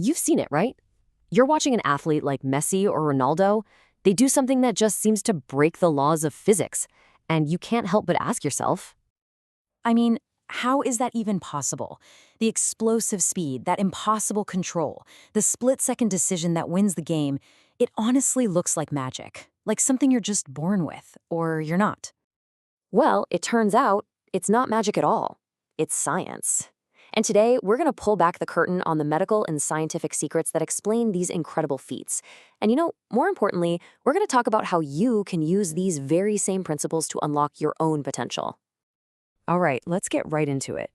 You've seen it, right? You're watching an athlete like Messi or Ronaldo. They do something that just seems to break the laws of physics, and you can't help but ask yourself, I mean, how is that even possible? The explosive speed, that impossible control, the split-second decision that wins the game, it honestly looks like magic, like something you're just born with, or you're not. well, it turns out it's not magic at all. It's science. And today, we're going to pull back the curtain on the medical and scientific secrets that explain these incredible feats. And more importantly, we're going to talk about how you can use these very same principles to unlock your own potential. All right, let's get right into it.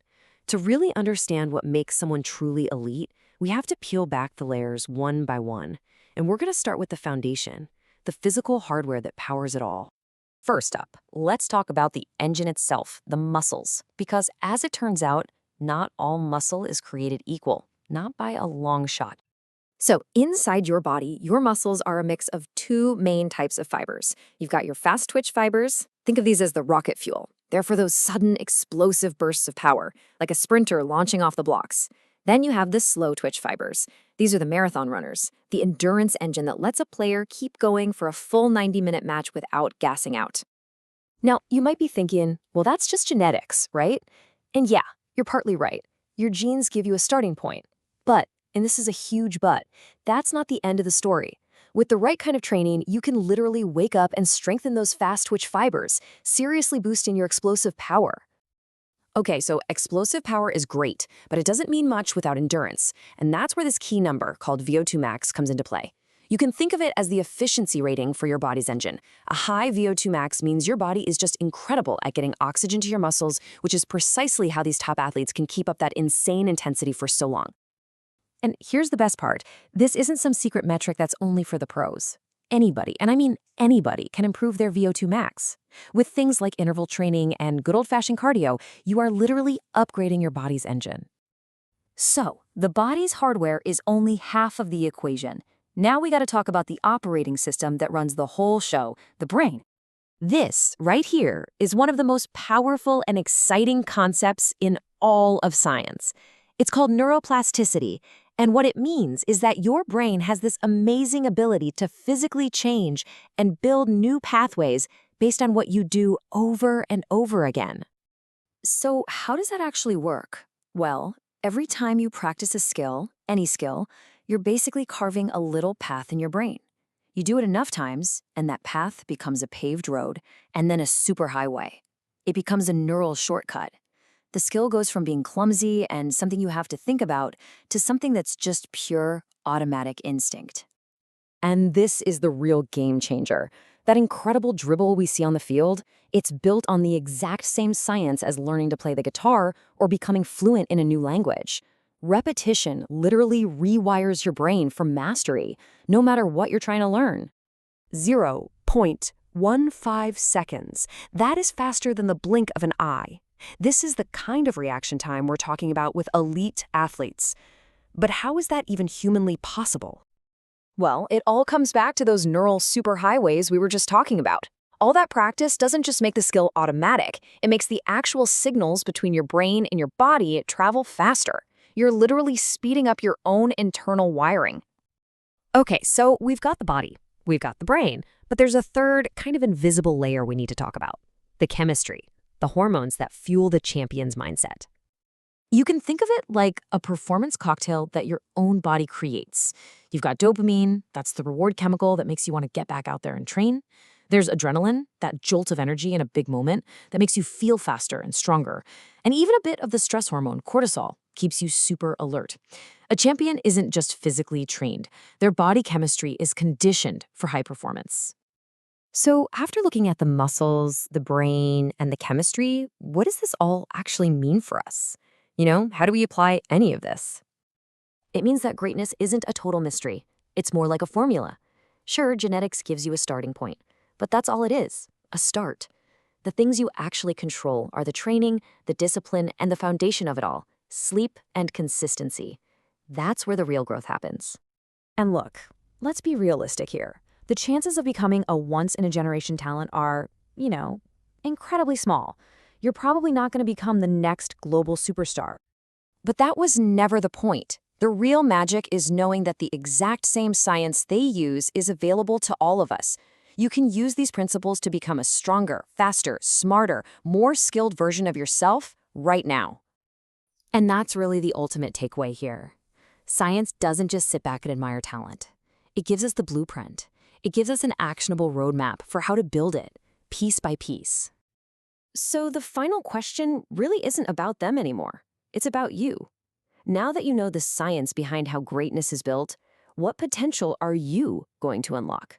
To really understand what makes someone truly elite, we have to peel back the layers one by one. And we're going to start with the foundation, the physical hardware that powers it all. First up, let's talk about the engine itself, the muscles. Because as it turns out, not all muscle is created equal, not by a long shot. So inside your body, your muscles are a mix of two main types of fibers. You've got your fast twitch fibers. Think of these as the rocket fuel. They're for those sudden, explosive bursts of power, like a sprinter launching off the blocks. Then you have the slow twitch fibers. These are the marathon runners, the endurance engine that lets a player keep going for a full 90-minute match without gassing out. Now, you might be thinking, well, that's just genetics, right? And yeah, you're partly right. Your genes give you a starting point. But, and this is a huge but, that's not the end of the story. With the right kind of training, you can literally wake up and strengthen those fast twitch fibers, seriously boosting your explosive power. Okay, so explosive power is great, but it doesn't mean much without endurance. And that's where this key number, called VO2 max, comes into play. You can think of it as the efficiency rating for your body's engine. A high VO2 max means your body is just incredible at getting oxygen to your muscles, which is precisely how these top athletes can keep up that insane intensity for so long. And here's the best part. This isn't some secret metric that's only for the pros. Anybody, and I mean anybody, can improve their VO2 max. With things like interval training and good old-fashioned cardio, you are literally upgrading your body's engine. So, the body's hardware is only half of the equation. Now we got to talk about the operating system that runs the whole show, the brain. This, right here, is one of the most powerful and exciting concepts in all of science. It's called neuroplasticity, and what it means is that your brain has this amazing ability to physically change and build new pathways based on what you do over and over again. So how does that actually work? Well, every time you practice a skill, any skill, you're basically carving a little path in your brain. You do it enough times, and that path becomes a paved road and then a superhighway. It becomes a neural shortcut. The skill goes from being clumsy and something you have to think about to something that's just pure automatic instinct. And this is the real game changer. That incredible dribble we see on the field, it's built on the exact same science as learning to play the guitar or becoming fluent in a new language. Repetition literally rewires your brain for mastery, no matter what you're trying to learn. 0.15 seconds. That is faster than the blink of an eye. This is the kind of reaction time we're talking about with elite athletes. But how is that even humanly possible? Well, it all comes back to those neural superhighways we were just talking about. All that practice doesn't just make the skill automatic, it makes the actual signals between your brain and your body travel faster. You're literally speeding up your own internal wiring. Okay, so we've got the body, we've got the brain, but there's a third, kind of invisible layer we need to talk about: the chemistry, the hormones that fuel the champion's mindset. You can think of it like a performance cocktail that your own body creates. You've got dopamine, that's the reward chemical that makes you want to get back out there and train. There's adrenaline, that jolt of energy in a big moment that makes you feel faster and stronger. And even a bit of the stress hormone, cortisol, keeps you super alert. A champion isn't just physically trained. Their body chemistry is conditioned for high performance. So after looking at the muscles, the brain, and the chemistry, what does this all actually mean for us? How do we apply any of this? It means that greatness isn't a total mystery. It's more like a formula. Sure, genetics gives you a starting point, but that's all it is, a start. The things you actually control are the training, the discipline, and the foundation of it all: sleep and consistency. That's where the real growth happens. And look, let's be realistic here. The chances of becoming a once-in-a-generation talent are, incredibly small. You're probably not going to become the next global superstar. But that was never the point. The real magic is knowing that the exact same science they use is available to all of us. You can use these principles to become a stronger, faster, smarter, more skilled version of yourself right now. And that's really the ultimate takeaway here. Science doesn't just sit back and admire talent. It gives us the blueprint. It gives us an actionable roadmap for how to build it, piece by piece. So the final question really isn't about them anymore. It's about you. Now that you know the science behind how greatness is built, what potential are you going to unlock?